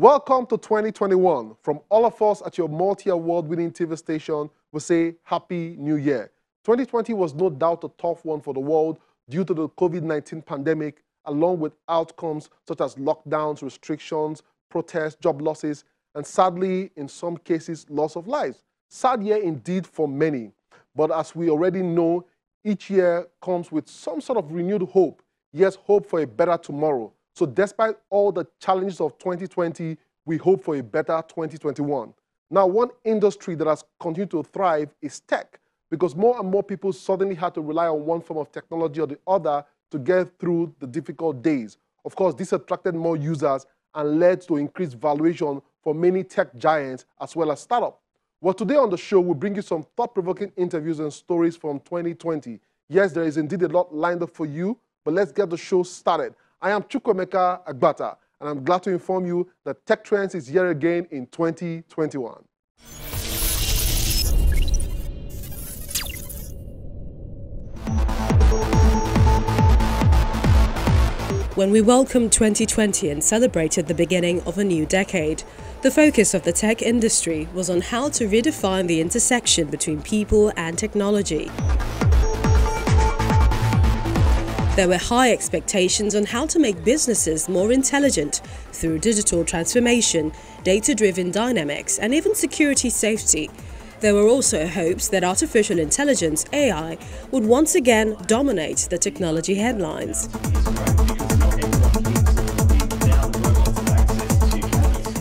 Welcome to 2021. From all of us at your multi-award-winning TV station, we say Happy New Year. 2020 was no doubt a tough one for the world due to the COVID-19 pandemic, along with outcomes such as lockdowns, restrictions, protests, job losses, and sadly, in some cases, loss of lives. Sad year indeed for many. But as we already know, each year comes with some sort of renewed hope. Yes, hope for a better tomorrow. So despite all the challenges of 2020, we hope for a better 2021. Now, one industry that has continued to thrive is tech, because more and more people suddenly had to rely on one form of technology or the other to get through the difficult days. Of course, this attracted more users and led to increased valuation for many tech giants as well as startups. Well, today on the show, we'll bring you some thought-provoking interviews and stories from 2020. Yes, there is indeed a lot lined up for you, but let's get the show started. I am Chukwemeka Agbata, and I'm glad to inform you that Tech Trends is here again in 2021. When we welcomed 2020 and celebrated the beginning of a new decade, the focus of the tech industry was on how to redefine the intersection between people and technology. There were high expectations on how to make businesses more intelligent through digital transformation, data-driven dynamics, and even security safety. There were also hopes that artificial intelligence, AI, would once again dominate the technology headlines.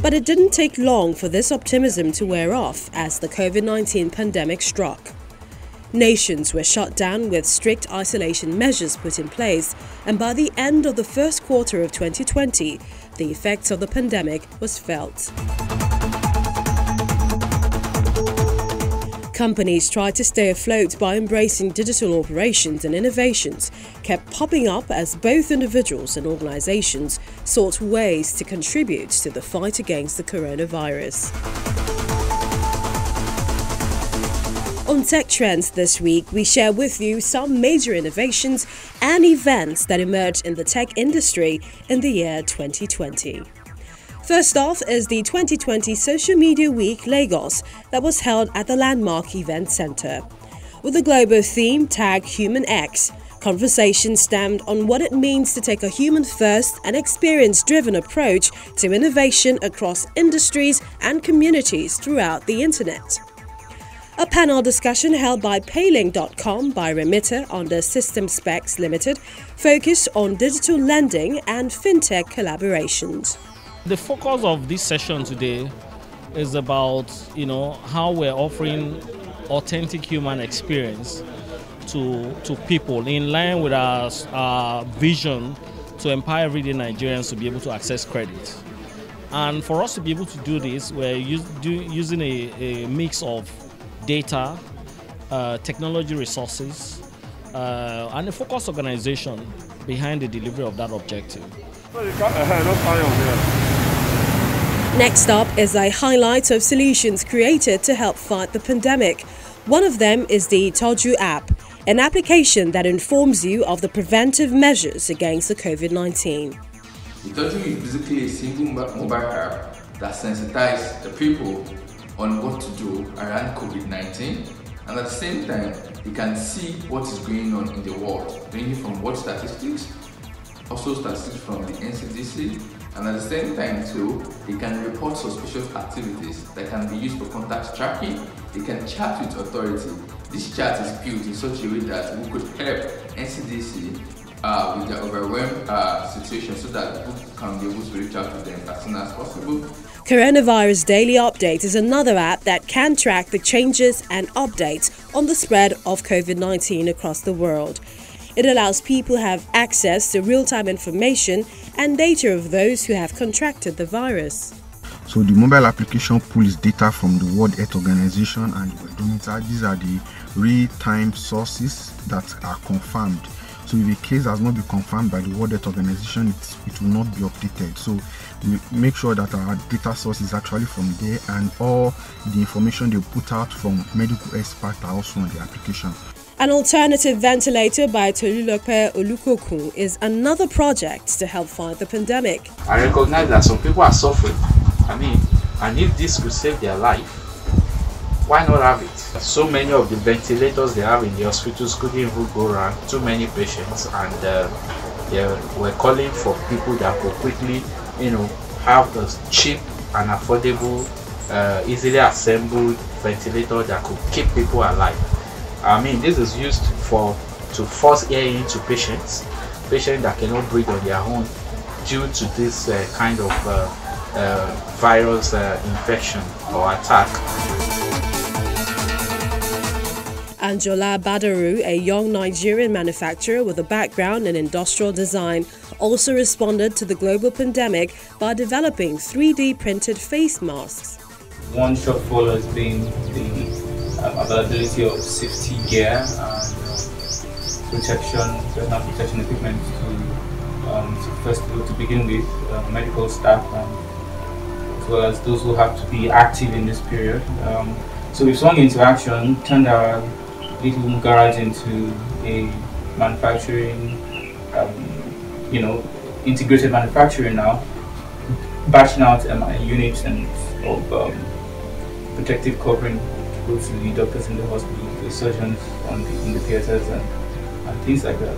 But it didn't take long for this optimism to wear off as the COVID-19 pandemic struck. Nations were shut down with strict isolation measures put in place, and by the end of the first quarter of 2020, the effects of the pandemic was felt. Companies tried to stay afloat by embracing digital operations, and innovations kept popping up as both individuals and organizations sought ways to contribute to the fight against the coronavirus. On Tech Trends this week, we share with you some major innovations and events that emerged in the tech industry in the year 2020. First off is the 2020 Social Media Week Lagos that was held at the Landmark Event Center. With the global theme Tag Human X, conversation stemmed on what it means to take a human-first and experience-driven approach to innovation across industries and communities throughout the internet. A panel discussion held by Payling.com by Remitter under System Specs Limited focused on digital lending and fintech collaborations. The focus of this session today is about, how we're offering authentic human experience to people in line with our vision to empower everyday Nigerians to be able to access credit. And for us to be able to do this, we're using a mix of data, technology resources, and a focused organization behind the delivery of that objective. Next up is a highlight of solutions created to help fight the pandemic. One of them is the Tojo App, an application that informs you of the preventive measures against the COVID-19. The Tojo is basically a single mobile app that sensitizes the people on what to do around COVID-19, and at the same time, you can see what is going on in the world, ranging from world statistics, also statistics from the NCDC, and at the same time too, you can report suspicious activities that can be used for contact tracking. You can chat with authority. This chat is built in such a way that we could help NCDC with their overwhelmed situation so that people can be able to reach out to them as soon as possible. Coronavirus Daily Update is another app that can track the changes and updates on the spread of COVID-19 across the world. It allows people to have access to real-time information and data of those who have contracted the virus. So the mobile application pulls data from the World Health Organization and the odometer. These are the real-time sources that are confirmed. So if a case has not been confirmed by the World Health Organization, it will not be updated. So we make sure that our data source is actually from there, and all the information they put out from medical experts are also on the application. An alternative ventilator by Tolulope Olukokun is another project to help fight the pandemic. I recognize that some people are suffering, I mean, and if this could save their life, why not have it? So many of the ventilators they have in the hospitals couldn't even go around, too many patients, and they were calling for people that could quickly, have a cheap and affordable, easily assembled ventilator that could keep people alive. I mean, this is used to force air into patients that cannot breathe on their own due to this kind of virus infection or attack. Anjola Badaru, a young Nigerian manufacturer with a background in industrial design, also responded to the global pandemic by developing 3D printed face masks. One shortfall has been the availability of safety gear and personal protection equipment to begin with, medical staff, as well as those who have to be active in this period. So we swung into action, turned our little garage into a manufacturing, integrated manufacturing now, batching out units of protective covering to go to the doctors in the hospital, the surgeons in the theaters, and things like that.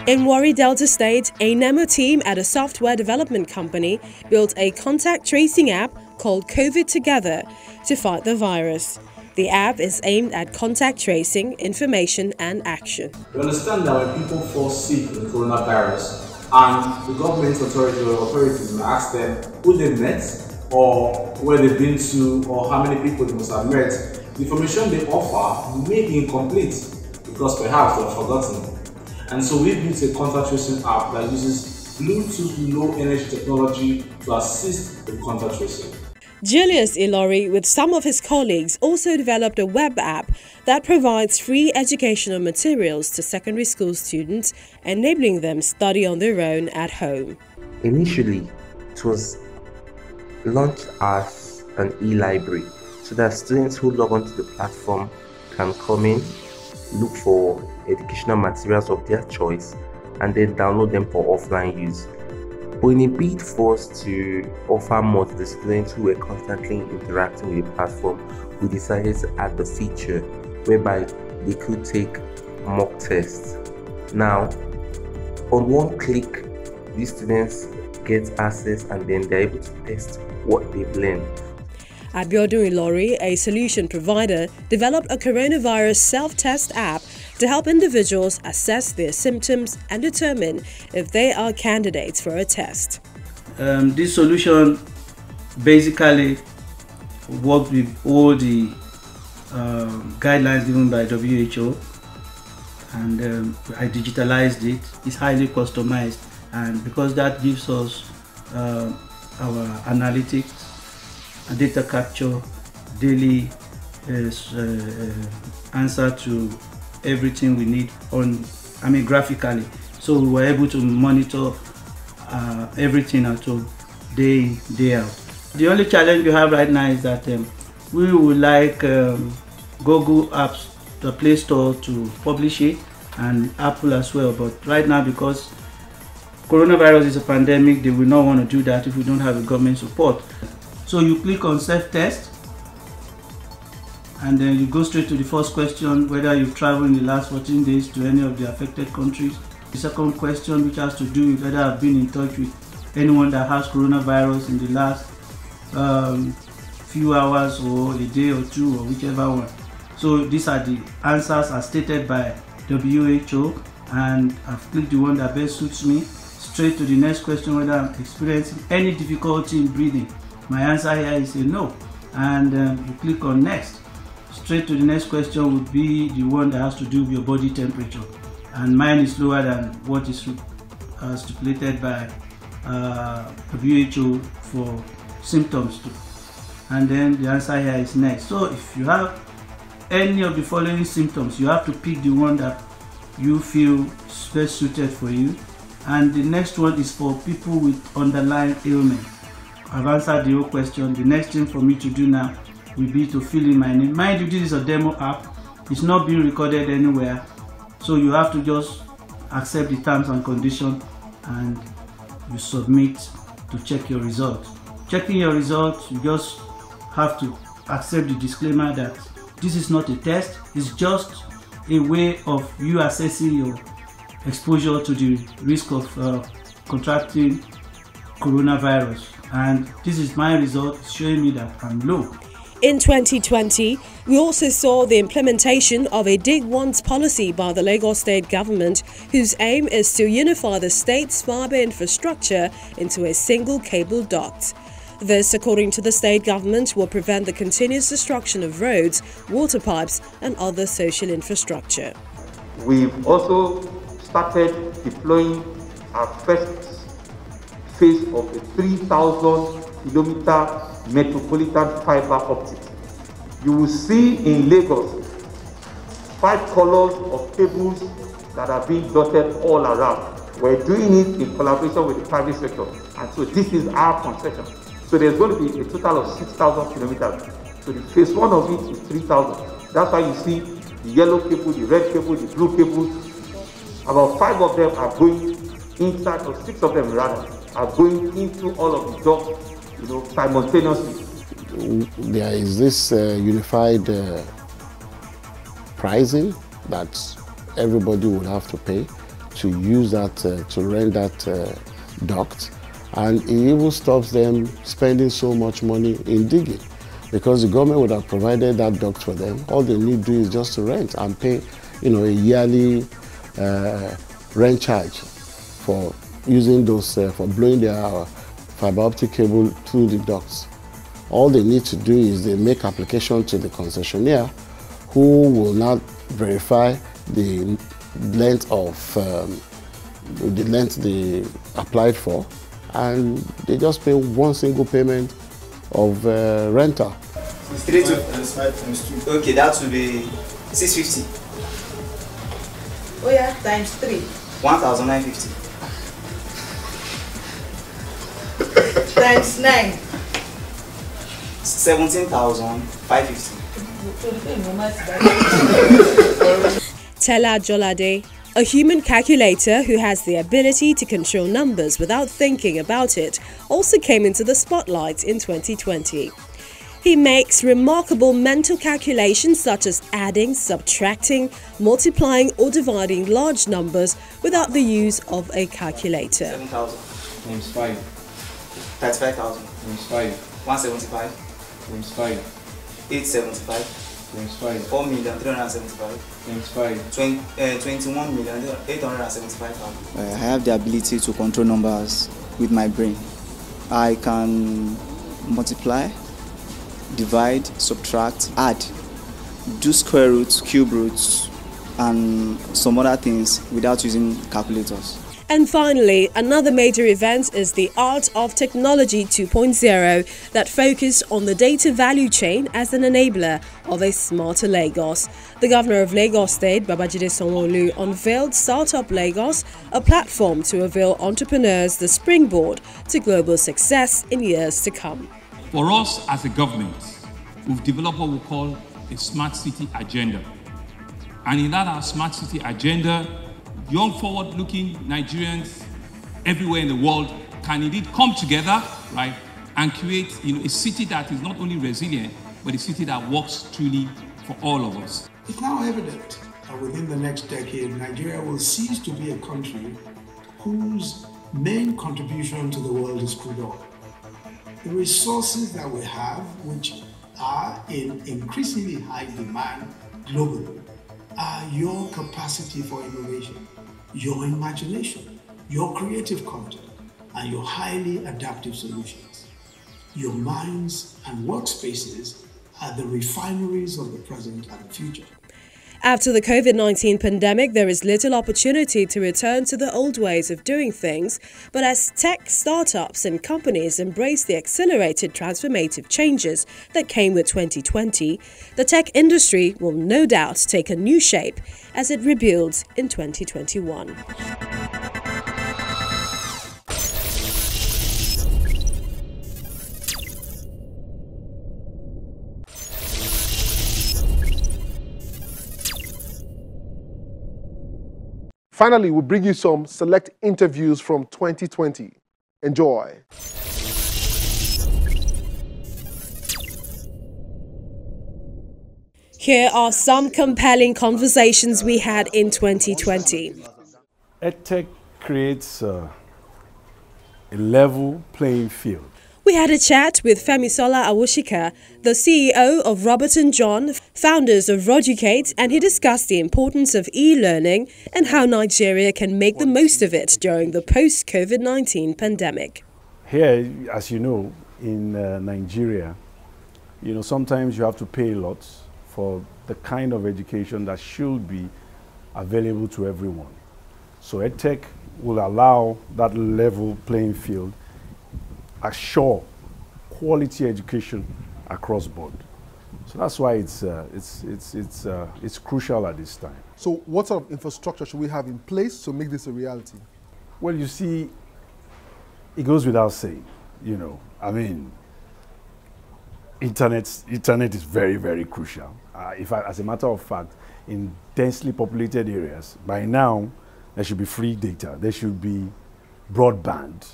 In Warri Delta State, a Nemo team at a software development company built a contact tracing app called COVID Together to fight the virus. The app is aimed at contact tracing, information and action. We understand that when people fall sick with the coronavirus and the government authorities may ask them who they met or where they've been to or how many people they must have met, the information they offer may be incomplete because perhaps they've forgotten. And so we built a contact tracing app that uses Bluetooth low energy technology to assist with contact tracing. Julius Ilori, with some of his colleagues, also developed a web app that provides free educational materials to secondary school students, enabling them study on their own at home. Initially, it was launched as an e-library so that students who log onto the platform can come in, look for educational materials of their choice, and then download them for offline use. But in a bid for us to offer more to the students who were constantly interacting with the platform, we decided to add the feature whereby they could take mock tests. Now, on one click, these students get access and then they're able to test what they've learned. Abiodun Ilori, a solution provider, developed a coronavirus self-test app to help individuals assess their symptoms and determine if they are candidates for a test. This solution basically works with all the guidelines given by WHO, and I digitalized it. It's highly customized, and because that gives us our analytics, data capture, daily answer to everything we need graphically. So we were able to monitor everything at all, day in, day out. The only challenge we have right now is that we would like Google Apps, the Play Store, to publish it, and Apple as well. But right now, because coronavirus is a pandemic, they will not want to do that if we don't have a government support. So you click on self-test, and then you go straight to the first question, whether you've traveled in the last 14 days to any of the affected countries. The second question, which has to do with whether I've been in touch with anyone that has coronavirus in the last few hours or a day or two, or whichever one. So these are the answers as stated by WHO, and I've clicked the one that best suits me. Straight to the next question, whether I'm experiencing any difficulty in breathing. My answer here is a no, and you click on next. Straight to the next question would be the one that has to do with your body temperature, and mine is lower than what is stipulated by WHO for symptoms too. And then the answer here is next. So if you have any of the following symptoms, you have to pick the one that you feel best suited for you, and the next one is for people with underlying ailment. I've answered the whole question. The next thing for me to do now will be to fill in my name. Mind you, this is a demo app. It's not being recorded anywhere, so you have to just accept the terms and conditions and you submit to check your result. Checking your result, you just have to accept the disclaimer that this is not a test, it's just a way of you assessing your exposure to the risk of contracting coronavirus. And this is my result, showing me that I'm low. In 2020, we also saw the implementation of a Dig Once policy by the Lagos State government, whose aim is to unify the state's fibre infrastructure into a single cable duct. This, according to the state government, will prevent the continuous destruction of roads, water pipes and other social infrastructure. We've also started deploying our first phase of a 3,000-kilometer metropolitan fiber optic. You will see in Lagos 5 colors of cables that are being dotted all around. We're doing it in collaboration with the private sector, and so this is our concession. So there's going to be a total of 6,000 kilometers. So the phase 1 of it is 3,000. That's why you see the yellow cable, the red cable, the blue cable. About 5 of them are going inside, or 6 of them rather, are going into all of the ducts, simultaneously. There is this unified pricing that everybody would have to pay to use that, to rent that duct. And it even stops them spending so much money in digging, because the government would have provided that duct for them. All they need to do is just to rent and pay, a yearly rent charge for using those, for blowing their fiber optic cable through the ducts. All they need to do is they make application to the concessionaire, who will not verify the length of the length they applied for, and they just pay one single payment of rental. 3 to 5 times 2. Okay, that will be 650. Oh yeah, times 3. 1,950. Times 9. 17,550. Tella Jolade, a human calculator who has the ability to control numbers without thinking about it, also came into the spotlight in 2020. He makes remarkable mental calculations such as adding, subtracting, multiplying or dividing large numbers without the use of a calculator. 7,000 times 5 35,000 times 5 175 times 5 875 times 5 4,375 times 5 21,875,000. I have the ability to control numbers with my brain. I can multiply, divide, subtract, add, do square roots, cube roots, and some other things without using calculators. And finally, another major event is the Art of Technology 2.0 that focused on the data value chain as an enabler of a smarter Lagos. The Governor of Lagos State, Babajide Sanwo-Olu, unveiled Startup Lagos, a platform to avail entrepreneurs the springboard to global success in years to come. For us as a government, we've developed what we call a smart city agenda. And in that our smart city agenda, young, forward-looking Nigerians everywhere in the world can indeed come together, right, and create, a city that is not only resilient, but a city that works truly for all of us. It's now evident that within the next decade, Nigeria will cease to be a country whose main contribution to the world is crude oil. The resources that we have, which are in increasingly high demand globally, are your capacity for innovation, your imagination, your creative content, and your highly adaptive solutions. Your minds and workspaces are the refineries of the present and the future. After the COVID-19 pandemic, there is little opportunity to return to the old ways of doing things, but as tech startups and companies embrace the accelerated transformative changes that came with 2020, the tech industry will no doubt take a new shape as it rebuilds in 2021. Finally, we bring you some select interviews from 2020. Enjoy. Here are some compelling conversations we had in 2020. EdTech creates a level playing field. We had a chat with Femisola Awoshika, the CEO of Robert & John, founders of Roducate, and he discussed the importance of e-learning and how Nigeria can make the most of it during the post-COVID-19 pandemic. Here, as you know, in Nigeria, sometimes you have to pay a lot for the kind of education that should be available to everyone. So EdTech will allow that level playing field, assure quality education across board. So that's why it's crucial at this time. So what sort of infrastructure should we have in place to make this a reality? Well, you see, it goes without saying, I mean, internet is very, very crucial. As a matter of fact, in densely populated areas, by now, there should be free data. There should be broadband,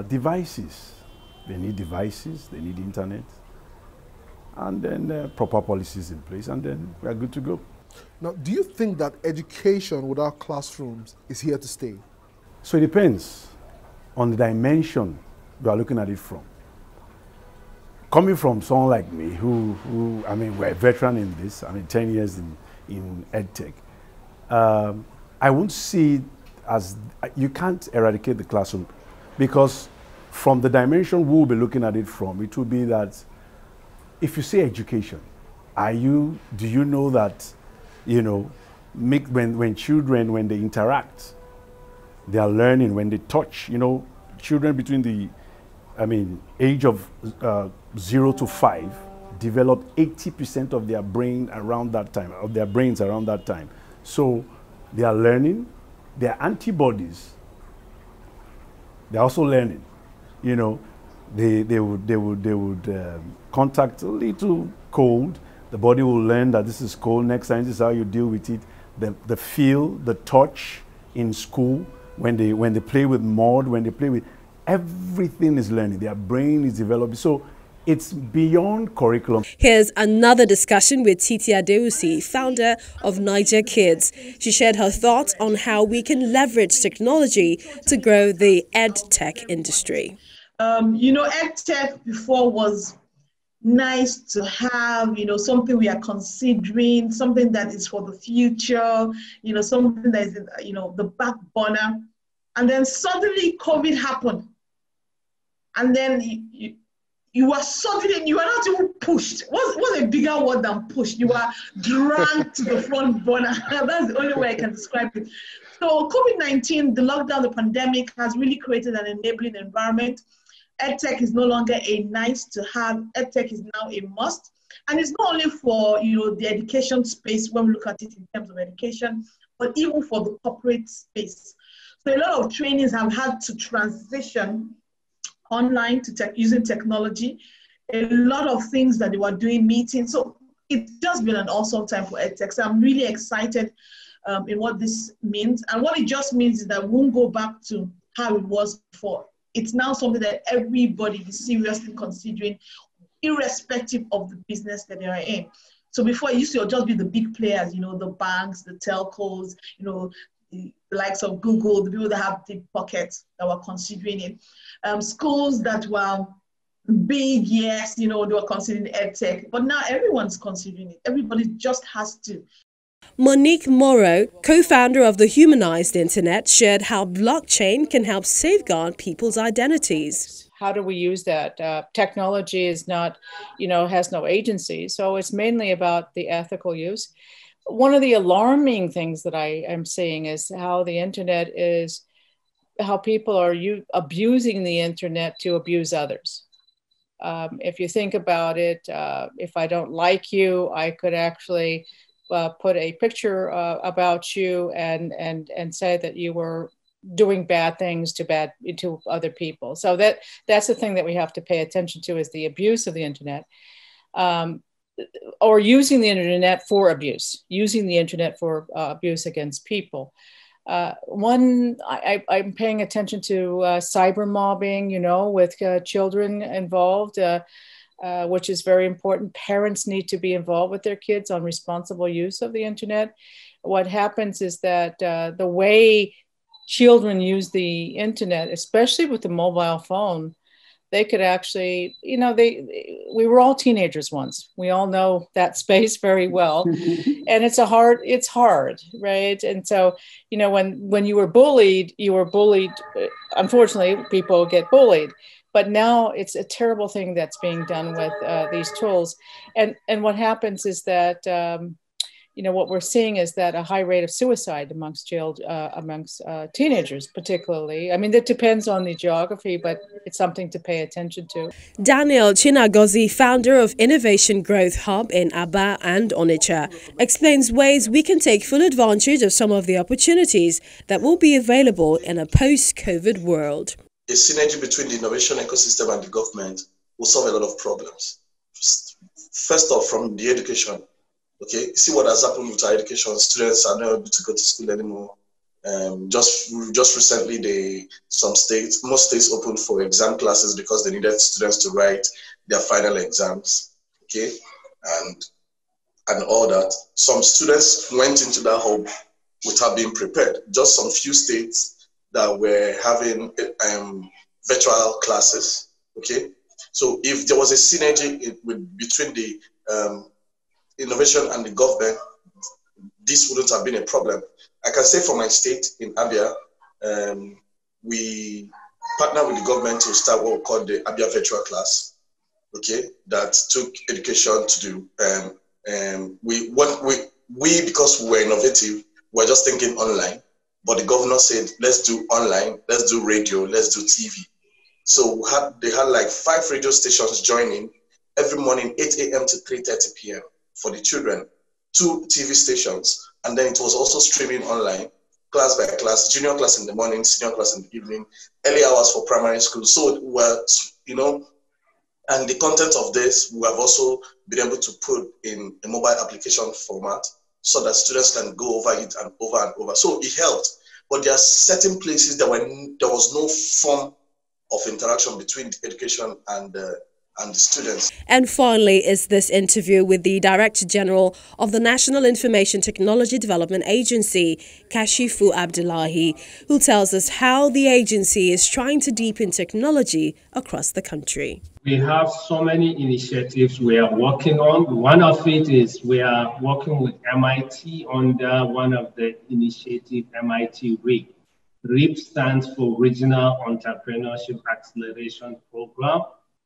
devices. They need devices, they need internet, and then proper policies in place, and then we are good to go. Now, do you think that education without classrooms is here to stay? So it depends on the dimension you are looking at it from. Coming from someone like me, who I mean, we're a veteran in this, 10 years in EdTech, I won't see it as, you can't eradicate the classroom, because from the dimension we'll be looking at it from, it will be that if you say education, do you know that, when children, when they interact, they are learning, when they touch, children between the, age of 0 to 5 develop 80% of their brains around that time. So they are learning, their antibodies, they're also learning. They would contact a little cold, the body will learn that this is cold, next time this is how you deal with it. The feel, the touch in school, when they play with mud, when they play with, everything is learning, their brain is developing. So it's beyond curriculum. Here's another discussion with Titi Adeusi, founder of Niger Kids. She shared her thoughts on how we can leverage technology to grow the EdTech industry. EdTech before was nice to have, something we are considering, something that is for the future, something that is, the back burner. And then suddenly COVID happened. And then you were not even pushed. What's a bigger word than pushed? You were dragged to the front burner. That's the only way I can describe it. So COVID-19, the lockdown, the pandemic has really created an enabling environment. EdTech is no longer a nice to have. EdTech is now a must. And it's not only for the education space when we look at it in terms of education, but even for the corporate space. So a lot of trainings have had to transition online to using technology. A lot of things that they were doing, meetings. So it's just been an awesome time for EdTech. So I'm really excited in what this means. And what it just means is that we won't go back to how it was before. It's now something that everybody is seriously considering, irrespective of the business that they are in. So before, it used to just be the big players, the banks, the telcos, the likes of Google, the people that have deep pockets that were considering it. Schools that were big, yes, they were considering EdTech, but now everyone's considering it. Everybody just has to. Monique Moreau, co-founder of the Humanized Internet, shared how blockchain can help safeguard people's identities. How do we use that? Technology is not, has no agency, so it's mainly about the ethical use. One of the alarming things that I am seeing is how the internet is, how people are abusing the internet to abuse others. If you think about it, if I don't like you, I could actually put a picture about you and say that you were doing bad things to other people. So that's the thing that we have to pay attention to, is the abuse of the internet, or using the internet for abuse, using the internet for abuse against people. One, I'm paying attention to cyber mobbing, with children involved, which is very important. Parents need to be involved with their kids on responsible use of the internet. What happens is that the way children use the internet, especially with the mobile phone, they could actually, we were all teenagers once. We all know that space very well. And it's hard, right? And so, when you were bullied, unfortunately, people get bullied. But now it's a terrible thing that's being done with these tools. And what happens is that, what we're seeing is that a high rate of suicide amongst teenagers, particularly. I mean, that depends on the geography, but it's something to pay attention to. Daniel Chinagozi, founder of Innovation Growth Hub in Aba and Onitsha, explains ways we can take full advantage of some of the opportunities that will be available in a post-COVID world. A synergy between the innovation ecosystem and the government will solve a lot of problems. First off, from the education. Okay, see what has happened with our education. Students are not able to go to school anymore. Just recently, most states opened for exam classes because they needed students to write their final exams. Okay, and all that. Some students went into that hub without being prepared. Just some few states that were having virtual classes. Okay, so if there was a synergy between the innovation and the government, this wouldn't have been a problem. I can say for my state in Abia, we partnered with the government to start what we call the Abia virtual class. Okay, that took education to do. We because we were innovative, we're just thinking online. But the governor said, let's do online, let's do radio, let's do TV. So they had like 5 radio stations joining every morning, 8 a.m. to 3:30 p.m. for the children, 2 TV stations, and then it was also streaming online, class by class, junior class in the morning, senior class in the evening, early hours for primary school. So, and the content of this, we have also been able to put in a mobile application format so that students can go over it and over and over. So it helped, but there are certain places there was no form of interaction between the education and the students. And finally is this interview with the Director General of the National Information Technology Development Agency, Kashifu Abdullahi, who tells us how the agency is trying to deepen technology across the country. We have so many initiatives we are working on. One of it is we are working with MIT under one of the initiative, MIT RIP. RIP stands for Regional Entrepreneurship Acceleration Program.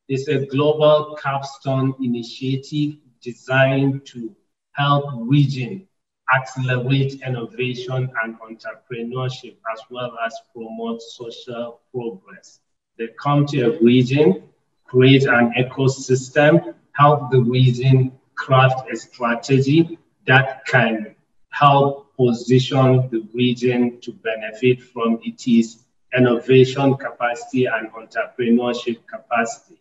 It's a global capstone initiative designed to help region accelerate innovation and entrepreneurship, as well as promote social progress. They come to a region, create an ecosystem, help the region craft a strategy that can help position the region to benefit from its innovation capacity and entrepreneurship capacity.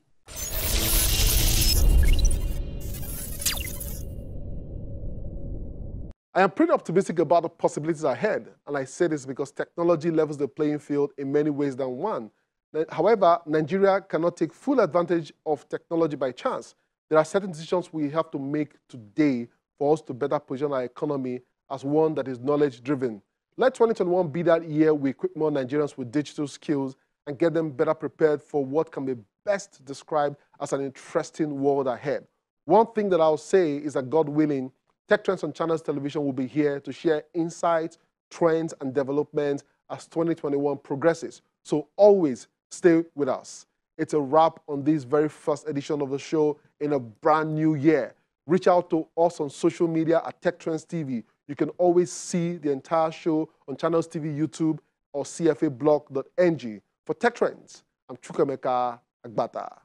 I am pretty optimistic about the possibilities ahead, and I say this because technology levels the playing field in many ways than one. However, Nigeria cannot take full advantage of technology by chance. There are certain decisions we have to make today for us to better position our economy as one that is knowledge-driven. Let 2021 be that year we equip more Nigerians with digital skills and get them better prepared for what can be best described as an interesting world ahead. One thing that I'll say is that, God willing, Tech Trends on Channels Television will be here to share insights, trends, and developments as 2021 progresses. So always stay with us. It's a wrap on this very first edition of the show in a brand new year. Reach out to us on social media at Tech Trends TV. You can always see the entire show on Channels TV YouTube or cfablog.ng. For Tech Trends, I'm Chukwemeka Agbata.